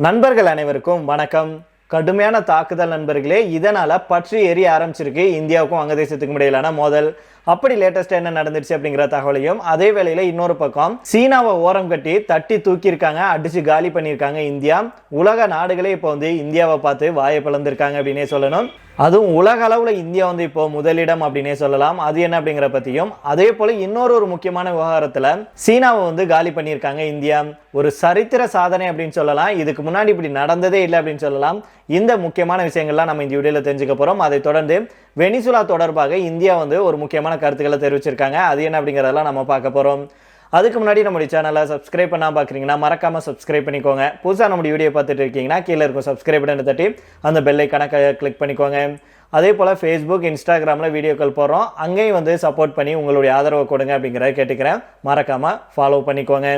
நண்பர்கள் அனைவருக்கும் வணக்கம். கடுமையான தாக்குதல் நண்பர்களே. இதனால பற்றி எரிய ஆரம்பிச்சிருக்கு இந்தியாவுக்கும் வங்கதேசத்துக்கும் இடையிலான மோதல். அப்படி லேட்டஸ்டா என்ன நடந்துருச்சு அப்படிங்கிற தகவலையும், அதே வேளையில இன்னொரு பக்கம் சீனாவை ஓரம் கட்டி தட்டி தூக்கியிருக்காங்க, அடிச்சு காலி பண்ணியிருக்காங்க இந்தியா. உலக நாடுகளே இப்போ இந்தியாவை பார்த்து வாயை பிளந்திருக்காங்க அப்படின்னே சொல்லணும். அதுவும் உலக அளவுல இந்தியா இப்போ முதலிடம் அப்படின்னே சொல்லலாம். அது என்ன அப்படிங்கிற பத்தியும், அதே போல இன்னொரு முக்கியமான விவகாரத்துல சீனாவை காலி பண்ணியிருக்காங்க இந்தியா. ஒரு சரித்திர சாதனை அப்படின்னு சொல்லலாம். இதுக்கு முன்னாடி இப்படி நடந்ததே இல்லை அப்படின்னு சொல்லலாம். இந்த முக்கியமான விஷயங்கள்லாம் நம்ம இந்த வீடியோல தெரிஞ்சுக்க போறோம். அதை தொடர்ந்து வெனிசுலா தொடர்பாக இந்தியா ஒரு முக்கியமான கருத்துக்களை தெரிவிச்சிருக்காங்க. அது என்ன அப்படிங்கறதெல்லாம் நம்ம பார்க்க போறோம். அதுக்கு முன்னாடி நம்முடைய சேனலை சப்ஸ்கிரைப் பண்ணாம பார்க்குறீங்கன்னா மறக்காம சப்ஸ்கிரைப் பண்ணிக்கோங்க. புதுசாக நம்முடைய வீடியோ பார்த்துட்டு இருக்கீங்கன்னா கீழே இருக்கும் சப்ஸ்கிரைப் பட்டனை தட்டி அந்த பெல் ஐகானை கிளிக் பண்ணிக்கோங்க. அதே போல் ஃபேஸ்புக், இன்ஸ்டாகிராமில் வீடியோக்கள் போடுறோம். அங்கேயும் சப்போர்ட் பண்ணி உங்களுடைய ஆதரவை கொடுங்க அப்படிங்கிறத கேட்டுக்கிறேன். மறக்காம ஃபாலோ பண்ணிக்கோங்க.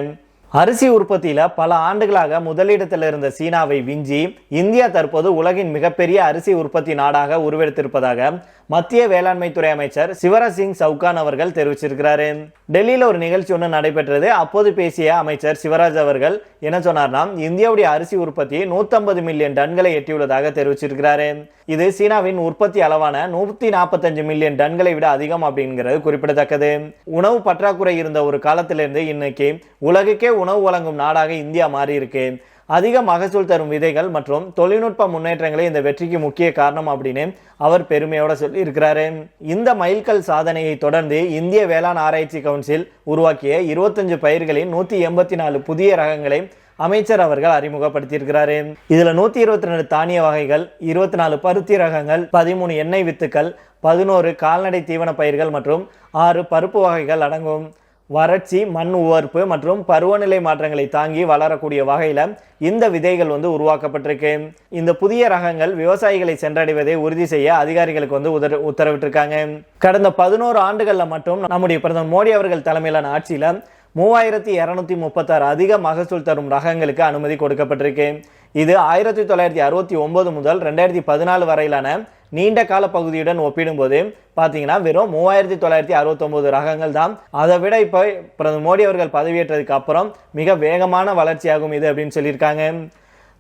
அரிசி உற்பத்தியில பல ஆண்டுகளாக முதலிடத்தில் இருந்த சீனாவை விஞ்சி இந்தியா தற்போது உலகின் மிகப்பெரிய அரிசி உற்பத்தி நாடாக உருவெடுத்திருப்பதாக மத்திய வேளாண்மை துறை அமைச்சர் சிவராஜ் சிங் சவுகான் அவர்கள் தெரிவிச்சிருக்கிறாரு. டெல்லியில ஒரு நிகழ்ச்சி ஒன்று நடைபெற்றது. அப்போது பேசிய அமைச்சர் சிவராஜ் அவர்கள் என்ன சொன்னார்னா, இந்தியாவுடைய அரிசி உற்பத்தி 150 மில்லியன் டன்களை எட்டியுள்ளதாக தெரிவிச்சிருக்கிறாரு. இது சீனாவின் உற்பத்தி அளவான 145 மில்லியன் டன்களை விட அதிகம் அப்படிங்கிறது குறிப்பிடத்தக்கது. உணவு பற்றாக்குறை இருந்த ஒரு காலத்திலிருந்து இன்னைக்கு உலகுக்கே உணவு வழங்கும் நாடாக இந்தியா மாறி இருக்கு. அதிக மகசூல் தரும் விதைகள் மற்றும் தொழில்நுட்ப முன்னேற்றங்களே இந்த வெற்றிக்கு முக்கிய காரணம் அப்படின்னு அவர் பெருமையோட சொல்லி இருக்கிறாரு. இந்த மைல்கல் சாதனையை தொடர்ந்து இந்திய வேளாண் ஆராய்ச்சி கவுன்சில் உருவாக்கிய 25 பயிர்களின் 184 புதிய ரகங்களை அமைச்சர் அவர்கள் அறிமுகப்படுத்தியிருக்கிறாரு. இதுல 122 தானிய வகைகள், 24 பருத்தி ரகங்கள், 13 எண்ணெய் வித்துக்கள், 11 கால்நடை தீவன பயிர்கள் மற்றும் 6 பருப்பு வகைகள் அடங்கும். வறட்சி, மண் உவர்ப்பு மற்றும் பருவநிலை மாற்றங்களை தாங்கி வளரக்கூடிய வகையில இந்த விதைகள் உருவாக்கப்பட்டிருக்கு. இந்த புதிய ரகங்கள் விவசாயிகளை சென்றடைவதை உறுதி செய்ய அதிகாரிகளுக்கு உத்தரவிட்டிருக்காங்க. கடந்த 11 ஆண்டுகள்ல மட்டும் நம்முடைய பிரதமர் மோடி அவர்கள் தலைமையிலான ஆட்சியில 3236 அதிக மகசூல் தரும் ரகங்களுக்கு அனுமதி கொடுக்கப்பட்டிருக்கு. இது 1969 முதல் 2014 வரையிலான நீண்ட கால பகுதியுடன் ஒப்பிடும்போது பார்த்தீங்கன்னா வெறும் 3969 ரகங்கள் தான். அதை விட இப்போ பிரதமர் மோடி அவர்கள் பதவியேற்றதுக்கு அப்புறம் மிக வேகமான வளர்ச்சியாகும் இது அப்படின்னு சொல்லியிருக்காங்க.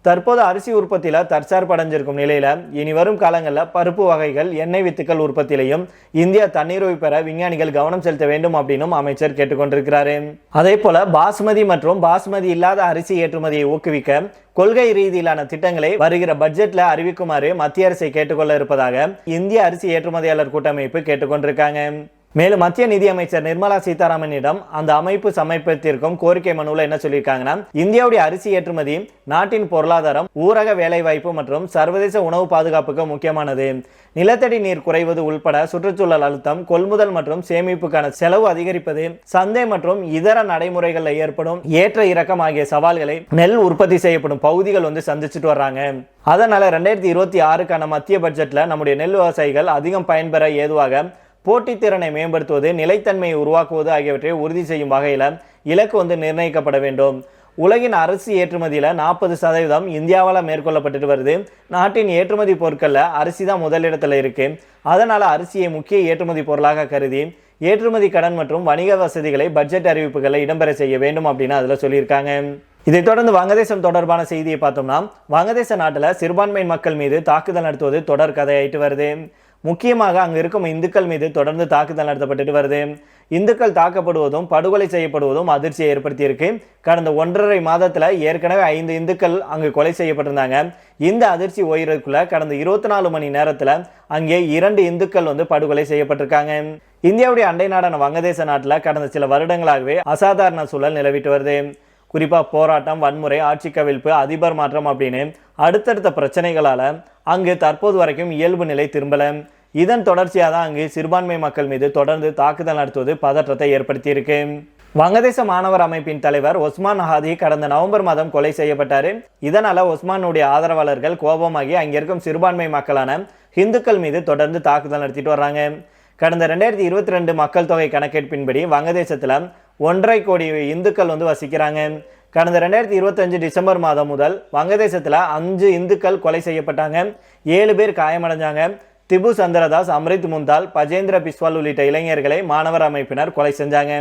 தற்போது அரிசி உற்பத்தியில தற்சார்பு அடைஞ்சிருக்கும் நிலையில இனி வரும் காலங்களில் பருப்பு வகைகள், எண்ணெய் வித்துக்கள் உற்பத்தியிலையும் இந்தியா தன்னிறைவு பெற விஞ்ஞானிகள் கவனம் செலுத்த வேண்டும் அப்படின்னு அமைச்சர் கேட்டுக்கொண்டிருக்கிறாரு. அதே போல பாஸ்மதி மற்றும் பாஸ்மதி இல்லாத அரிசி ஏற்றுமதியை ஊக்குவிக்க கொள்கை ரீதியிலான திட்டங்களை வருகிற பட்ஜெட்ல அறிவிக்குமாறு மத்திய அரசை கேட்டுக்கொள்ள இருப்பதாக இந்திய அரிசி ஏற்றுமதியாளர் கூட்டமைப்பு கேட்டுக்கொண்டிருக்காங்க. மேலும் மத்திய நிதி அமைச்சர் நிர்மலா சீதாராமனிடம் அந்த அமைப்பு சமர்ப்பித்திருக்கும் கோரிக்கை மனுவில் என்ன சொல்லியிருக்காங்கன்னா, இந்தியாவுடைய அரிசி ஏற்றுமதி நாட்டின் பொருளாதாரம், ஊரக வேலைவாய்ப்பு மற்றும் சர்வதேச உணவு பாதுகாப்புக்கு முக்கியமானது. நிலத்தடி நீர் குறைவது உள்பட சுற்றுச்சூழல் அழுத்தம், கொள்முதல் மற்றும் சேமிப்புக்கான செலவு அதிகரிப்பது, சந்தை மற்றும் இதர நடைமுறைகளில் ஏற்படும் ஏற்ற இறக்கம் ஆகிய சவால்களை நெல் உற்பத்தி செய்யப்படும் பகுதிகள் சந்திச்சுட்டு வர்றாங்க. அதனால 2026க்கான மத்திய பட்ஜெட்ல நம்முடைய நெல் விவசாயிகள் அதிகம் பயன்பெற ஏதுவாக போட்டித்திறனை மேம்படுத்துவது, நிலைத்தன்மையை உருவாக்குவது ஆகியவற்றை உறுதி செய்யும் வகையில் இலக்கு நிர்ணயிக்கப்பட வேண்டும். உலகின் அரிசி ஏற்றுமதியில் 40% இந்தியாவால் மேற்கொள்ளப்பட்டு வருது. நாட்டின் ஏற்றுமதி பொருட்களில் அரிசி தான் முதலிடத்தில் இருக்கு. அதனால அரிசியை முக்கிய ஏற்றுமதி பொருளாக கருதி ஏற்றுமதி கடன் மற்றும் வணிக வசதிகளை பட்ஜெட் அறிவிப்புகளை இடம்பெற செய்ய வேண்டும் அப்படின்னு அதில் சொல்லியிருக்காங்க. இதைத் தொடர்ந்து வங்கதேசம் தொடர்பான செய்தியை பார்த்தோம்னா, வங்கதேச நாட்டில் சிறுபான்மை மக்கள் மீது தாக்குதல் நடத்துவது தொடர் கதையாயிட்டு வருது. முக்கியமாக அங்கு இருக்கும் இந்துக்கள் மீது தொடர்ந்து தாக்குதல் நடத்தப்பட்டு வருது. இந்துக்கள் தாக்கப்படுவதும் படுகொலை செய்யப்படுவதும் அதிர்ச்சியை ஏற்படுத்தியிருக்கு. கடந்த 1.5 மாதத்துல ஏற்கனவே 5 இந்துக்கள் அங்கு கொலை செய்யப்பட்டிருந்தாங்க. இந்த அதிர்ச்சி ஓய்வதற்குள்ள கடந்த 24 மணி நேரத்துல அங்கே 2 இந்துக்கள் படுகொலை செய்யப்பட்டிருக்காங்க. இந்தியாவுடைய அண்டை நாடான வங்கதேச நாட்டுல கடந்த சில வருடங்களாகவே அசாதாரண சூழல் நிலவிட்டு வருது. குறிப்பா போராட்டம், வன்முறை, ஆட்சி கவிழ்ப்பு, அதிபர் மாற்றம் அப்படின்னு அடுத்தடுத்த பிரச்சனைகளால அங்கு தற்போது வரைக்கும் இயல்பு நிலை திரும்பல. இதன் தொடர்ச்சியாக தான் அங்கு சிறுபான்மை மக்கள் மீது தொடர்ந்து தாக்குதல் நடத்துவது பதற்றத்தை ஏற்படுத்தி இருக்கு. வங்கதேச மாணவர் அமைப்பின் தலைவர் ஒஸ்மான் ஹாதி கடந்த நவம்பர் மாதம் கொலை செய்யப்பட்டாரு. இதனால ஒஸ்மானுடைய ஆதரவாளர்கள் கோபமாகி அங்கிருக்கும் சிறுபான்மை மக்களான இந்துக்கள் மீது தொடர்ந்து தாக்குதல் நடத்திட்டு வர்றாங்க. கடந்த 2022 மக்கள் தொகை கணக்கெடுப்பின்படி வங்கதேசத்துல 1.5 கோடி இந்துக்கள் வசிக்கிறாங்க. கடந்த 2025 டிசம்பர் மாதம் முதல் வங்கதேசத்துல 5 இந்துக்கள் கொலை செய்யப்பட்டாங்க. 7 பேர் காயமடைஞ்சாங்க. திபு சந்திரதாஸ், அம்ரித் முந்தால், பஜேந்திர பிஸ்வால் உள்ளிட்ட இளைஞர்களை மாணவர் அமைப்பினர் கொலை செஞ்சாங்க.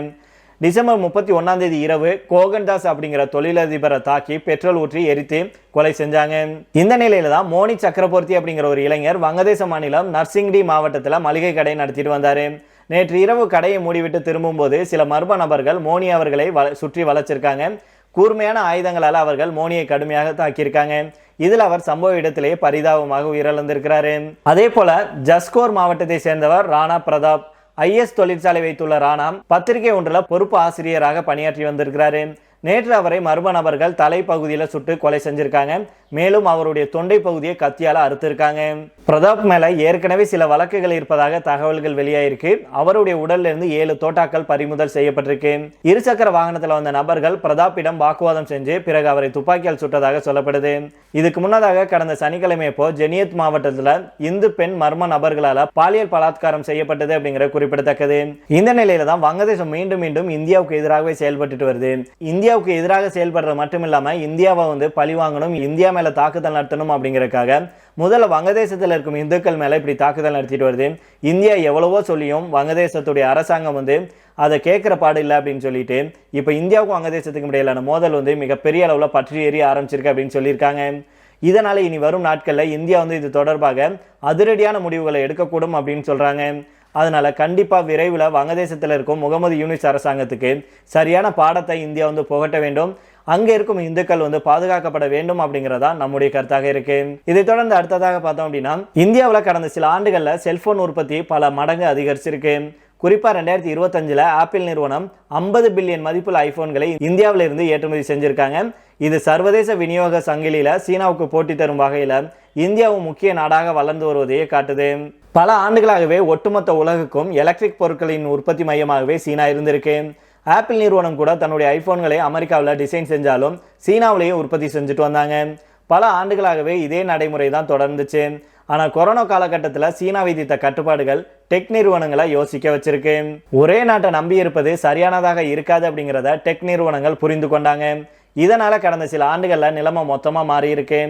டிசம்பர் 31 இரவு கோகன்தாஸ் அப்படிங்கிற தொழிலதிபரை தாக்கி பெட்ரோல் ஊற்றி எரித்து கொலை செஞ்சாங்க. இந்த நிலையில தான் மோனி சக்கரவர்த்தி அப்படிங்கிற ஒரு இளைஞர் வங்கதேச மாநிலம் நர்சிங்டி மாவட்டத்தில் மளிகை கடை நடத்திட்டு வந்தாரு. நேற்று இரவு கடையை மூடிவிட்டு திரும்பும்போது சில மர்ம நபர்கள் மோனி அவர்களை சுற்றி வளைச்சிருக்காங்க. கூர்மையான ஆயுதங்களால் அவர்கள் மோனியை கடுமையாக தாக்கியிருக்காங்க. இதில் அவர் சம்பவ இடத்திலேயே பரிதாபமாக உயிரிழந்திருக்கிறாரு. அதே போல ஜஸ்கோர் மாவட்டத்தை சேர்ந்தவர் ராணா பிரதாப். ஐஎஸ் தொழிற்சாலை வைத்துள்ள ராணா பத்திரிகை ஒன்றில் பொறுப்பு ஆசிரியராக பணியாற்றி வந்திருக்கிறாரு. நேற்று அவரை மர்ம நபர்கள் தலைப்பகுதியில் சுட்டு கொலை செஞ்சிருக்காங்க. மேலும் அவருடைய தொண்டை பகுதியை கத்தியால் அறுத்திருக்காங்க. பிரதாப் மேல ஏற்கனவே சில வழக்குகள் இருப்பதாக தகவல்கள் வெளியாயிருக்கு. அவருடைய உடல்ல இருந்து 7 தோட்டாக்கள் பறிமுதல் செய்யப்பட்டிருக்கு. இருசக்கர வாகனத்தில் வந்த நபர்கள் பிரதாப்பிடம் வாக்குவாதம் செஞ்சு பிறகு அவரை துப்பாக்கியால் சுட்டதாக சொல்லப்படுது. இதுக்கு முன்னதாக கடந்த சனிக்கிழமை ஜெனியத் மாவட்டத்தில் இந்து பெண் மர்ம நபர்களால் பாலியல் பலாத்காரம் செய்யப்பட்டது அப்படிங்கிற குறிப்பிடத்தக்கது. இந்த நிலையில தான் வங்கதேசம் மீண்டும் மீண்டும் இந்தியாவுக்கு எதிராகவே செயல்பட்டு வருது. இந்தியாவுக்கு எதிராக செயல்படுறது மட்டும் இல்லாம இந்தியாவை பழி வாங்கணும், இந்தியா மேல தாக்குதல் நடத்தணும் அப்படிங்கறதுக்காக முதல்ல வங்கதேசத்தில் இருக்கும் இந்துக்கள் மேல இப்படி தாக்குதல் நடத்திட்டு வருது. இந்தியா எவ்வளவோ சொல்லியும் வங்கதேசத்துடைய அரசாங்கம் அதை கேட்கிற பாடு இல்லை அப்படின்னு சொல்லிட்டு இப்ப இந்தியாவுக்கும் வங்கதேசத்துக்கும் இடையிலான மோதல் மிகப்பெரிய அளவுல பற்றி எரிய ஆரம்பிச்சிருக்கு அப்படின்னு சொல்லியிருக்காங்க. இதனால இனி வரும் நாட்கள்ல இந்தியா இது தொடர்பாக அதிரடியான முடிவுகளை எடுக்கக்கூடும் அப்படின்னு சொல்றாங்க. அதனால கண்டிப்பா விரைவில் வங்கதேசத்தில் இருக்கும் முகமது யூனிஸ் அரசாங்கத்துக்கு சரியான பாடத்தை இந்தியா புகட்ட வேண்டும். அங்க இருக்கும் இந்துக்கள் பாதுகாக்கப்பட வேண்டும் அப்படிங்கிறதா நம்முடைய கருத்தாக இருக்கு. இதை தொடர்ந்து அடுத்ததாக பார்த்தோம் அப்படின்னா இந்தியாவில் கடந்த சில ஆண்டுகள்ல செல்போன் உற்பத்தி பல மடங்கு அதிகரிச்சிருக்கு. குறிப்பா 2025 ஆப்பிள் நிறுவனம் 50 பில்லியன் மதிப்புள்ள ஐபோன்களை இந்தியாவில இருந்து ஏற்றுமதி செஞ்சிருக்காங்க. இது சர்வதேச விநியோக சங்கிலியில சீனாவுக்கு போட்டி தரும் வகையில இந்தியாவும் முக்கிய நாடாக வளர்ந்து வருவதையே காட்டுது. பல ஆண்டுகளாகவே ஒட்டுமொத்த உலகுக்கும் எலக்ட்ரிக் பொருட்களின் உற்பத்தி மையமாகவே சீனா இருந்திருக்கு. ஆப்பிள் நிறுவனம் கூட தன்னுடைய ஐபோன்களை அமெரிக்காவில் டிசைன் செஞ்சாலும் சீனாவிலேயே உற்பத்தி செஞ்சுட்டு வந்தாங்க. பல ஆண்டுகளாகவே இதே நடைமுறை தான் தொடர்ந்துச்சு. ஆனால் கொரோனா காலகட்டத்தில் சீனா விதித்த கட்டுப்பாடுகள் டெக் நிறுவனங்களை யோசிக்க வச்சிருக்கு. ஒரே நாட்டை நம்பி இருப்பது சரியானதாக இருக்காது அப்படிங்கிறத டெக் நிறுவனங்கள் புரிந்து கொண்டாங்க. இதனால கடந்த சில ஆண்டுகள்ல நிலைமை மொத்தமா மாறி இருக்கு.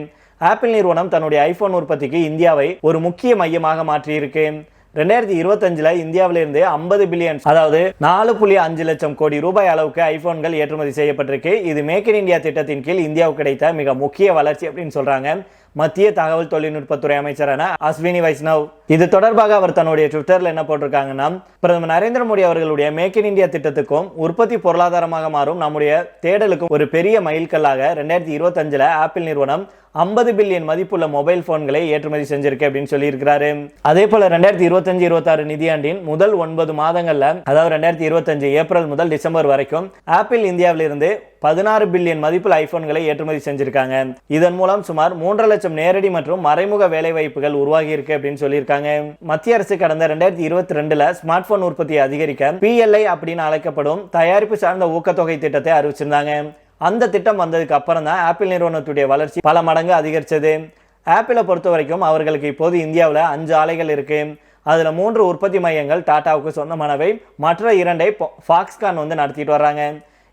ஆப்பிள் நிறுவனம் தன்னுடைய ஐபோன் உற்பத்திக்கு இந்தியாவை ஒரு முக்கிய மையமாக மாற்றி இருக்கு. 2025 இந்தியாவிலிருந்து 50 பில்லியன் அதாவது 4.5 லட்சம் கோடி ரூபாய் அளவுக்கு ஐபோன்கள் ஏற்றுமதி செய்யப்பட்டிருக்கு. இது மேக் இன் இந்தியா திட்டத்தின் கீழ் இந்தியாவுக்கு கிடைத்த மிக முக்கிய வளர்ச்சி அப்படின்னு சொல்றாங்க மத்திய தகவல் தொழில்நுட்பத்துறை அமைச்சரான அஸ்வினி வைஷ்ணவ். இது தொடர்பாக அவர் தன்னுடைய ட்விட்டர்ல என்ன போட்டிருக்காங்கன்னா, பிரதமர் நரேந்திர மோடி அவர்களுடைய மேக் இன் இந்தியா திட்டத்துக்கும் உற்பத்தி பொருளாதாரமாக மாறும் நம்முடைய தேடலுக்கும் ஒரு பெரிய மைல்கல்லாக 2025 ஆப்பிள் நிறுவனம் 50 பில்லியன் மதிப்புள்ள மொபைல் போன்களை ஏற்றுமதி செஞ்சிருக்கு அப்படின்னு சொல்லி இருக்கிறாரு. அதே போல 2025-26 நிதியாண்டின் முதல் 9 மாதங்கள்ல அதாவது 2025 ஏப்ரல் முதல் டிசம்பர் வரைக்கும் ஆப்பிள் இந்தியாவிலிருந்து 16 பில்லியன் மதிப்புள்ள ஐபோன்களை ஏற்றுமதி செஞ்சிருக்காங்க. இதன் மூலம் சுமார் 3.5 லட்சம் நேரடி மற்றும் மறைமுக வேலை வாய்ப்புகள் உருவாகி இருக்கு அப்படின்னு சொல்லியிருக்காங்க. மத்திய அரசு கடந்த 2022 ஸ்மார்ட் போன் உற்பத்தியை அதிகரிக்க PLI அப்படின்னு அழைக்கப்படும் தயாரிப்பு சார்ந்த ஊக்கத்தொகை திட்டத்தை அறிவிச்சிருந்தாங்க. அந்த திட்டம் வந்ததுக்கு அப்புறம் தான் ஆப்பிள் நிறுவனத்துடைய வளர்ச்சி பல மடங்கு அதிகரிச்சது. ஆப்பிளை பொறுத்த வரைக்கும் அவர்களுக்கு இப்போது இந்தியாவில் 5 ஆலைகள் இருக்கு. அதுல 3 உற்பத்தி மையங்கள் டாடாவுக்கு சொந்தமானவை, மற்ற 2ஐ ஃபாக்ஸ்கான் நடத்திட்டு வர்றாங்க.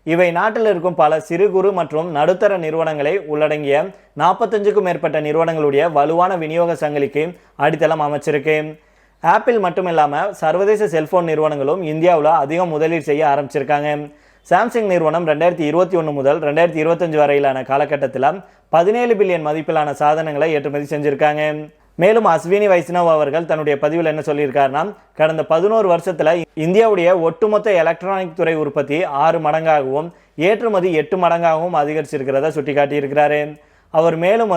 இவை நாட்டில் இருக்கும் பல சிறு குறு மற்றும் நடுத்தர நிறுவனங்களை உள்ளடங்கிய 45க்கும் மேற்பட்ட நிறுவனங்களுடைய வலுவான விநியோக சங்கிலிக்கு அடித்தளம் அமைச்சிருக்கு. ஆப்பிள் மட்டும் இல்லாமல் சர்வதேச செல்போன் நிறுவனங்களும் இந்தியாவில் அதிகம் முதலீடு செய்ய ஆரம்பிச்சிருக்காங்க. சாம்சங் நிறுவனம் 2021 முதல் 2025 வரையிலான காலகட்டத்தில் 17 பில்லியன் மதிப்பிலான சாதனங்களை ஏற்றுமதி செஞ்சிருக்காங்க. மேலும் அஸ்வினி வைஷ்ணவ் அவர்கள் தன்னுடைய பதிவில் என்ன சொல்லியிருக்காருன்னா, கடந்த 11 வருஷத்துல இந்தியாவுடைய ஒட்டுமொத்த எலக்ட்ரானிக் துறை உற்பத்தி 6 மடங்காகவும் ஏற்றுமதி 8 மடங்காகவும் அதிகரிச்சிருக்கிறத சுட்டிக்காட்டியிருக்கிறாரு. அவர் மேலும்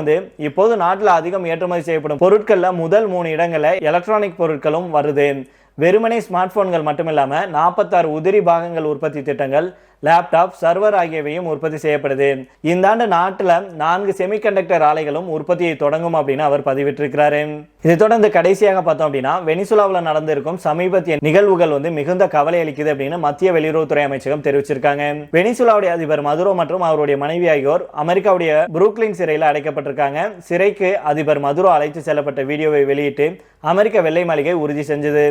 இப்போது நாட்டில் அதிகம் ஏற்றுமதி செய்யப்படும் பொருட்கள்ல முதல் 3 இடங்கள்ல எலக்ட்ரானிக் பொருட்களும் வருது. வெறுமனே ஸ்மார்ட் போன்கள் மட்டுமில்லாமல் 46 உதிரி பாகங்கள் உற்பத்தி திட்டங்கள், லேப்டாப், சர்வர் ஆகியவையும் உற்பத்தி செய்யப்படுது. இந்த ஆண்டு நாட்டில் 4 செமிகண்டக்டர் ஆலைகளும் உற்பத்தியை தொடங்கும் அப்படின்னு அவர் பதிவிட்டிருக்கிறாரு. இதை தொடர்ந்து கடைசியாக பார்த்தோம் அப்படின்னா, வெனிசுலாவில் நடந்திருக்கும் சமீபத்திய நிகழ்வுகள் மிகுந்த கவலை அளிக்குது அப்படின்னு மத்திய வெளியுறவுத்துறை அமைச்சகம் தெரிவிச்சிருக்காங்க. வெனிசுலாவுடைய அதிபர் மதுரோ மற்றும் அவருடைய மனைவி ஆகியோர் அமெரிக்காவுடைய புரூக்ளின் சிறையில் அடைக்கப்பட்டிருக்காங்க. சிறைக்கு அதிபர் மதுரோ அழைத்து செல்லப்பட்ட வீடியோவை வெளியிட்டு அமெரிக்க வெள்ளை மாளிகை உறுதி செஞ்சது.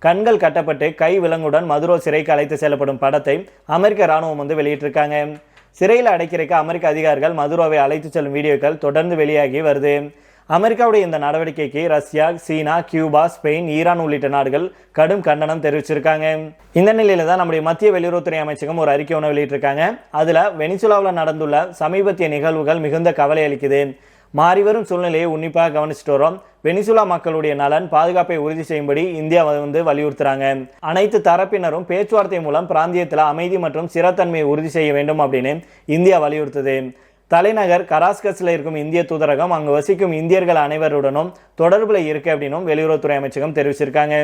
கண்கள் கட்டப்பட்டு கை விலங்குடன் மதுரோ சிறைக்கு அழைத்து செல்லப்படும் படத்தை அமெரிக்க ராணுவம் வெளியிட்டிருக்காங்க. சிறையில் அடைக்கிறக்க அமெரிக்க அதிகாரிகள் மதுரோவை அழைத்து செல்லும் வீடியோக்கள் தொடர்ந்து வெளியாகி வருது. அமெரிக்காவுடைய இந்த நடவடிக்கைக்கு ரஷ்யா, சீனா, கியூபா, ஸ்பெயின், ஈரான் உள்ளிட்ட நாடுகள் கடும் கண்டனம் தெரிவிச்சிருக்காங்க. இந்த நிலையில தான் நம்முடைய மத்திய வெளியுறவுத்துறை அமைச்சகம் ஒரு அறிக்கை ஒன்று வெளியிட்டிருக்காங்க. அதுல வெனிசுலாவில் நடந்துள்ள சமீபத்திய நிகழ்வுகள் மிகுந்த கவலை அளிக்குது. மாறிவரும் சூழ்நிலையை உன்னிப்பாக கவனிச்சுட்டு வரோம். வெனிசுலா மக்களுடைய நலன் பாதுகாப்பை உறுதி செய்யும்படி இந்தியா வலியுறுத்துறாங்க. அனைத்து தரப்பினரும் பேச்சுவார்த்தை மூலம் பிராந்தியத்தில் அமைதி மற்றும் ஸ்திரத்தன்மையை உறுதி செய்ய வேண்டும் அப்படின்னு இந்தியா வலியுறுத்துது. தலைநகர் கராஸ்கஸ்ல இருக்கும் இந்திய தூதரகம் அங்கு வசிக்கும் இந்தியர்கள் அனைவருடனும் தொடர்புல இருக்கு அப்படின்னும் வெளியுறவுத்துறை அமைச்சகம் தெரிவிச்சிருக்காங்க.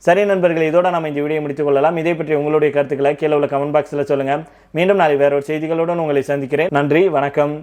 சரி நண்பர்கள், இதோட நம்ம இந்த வீடியோ முடித்துக் கொள்ளலாம். இதை பற்றி உங்களுடைய கருத்துக்களை கீழே உள்ள கமெண்ட் பாக்ஸ்ல சொல்லுங்க. மீண்டும் நாளை வேற ஒரு செய்திகளுடன் உங்களை சந்திக்கிறேன். நன்றி, வணக்கம்.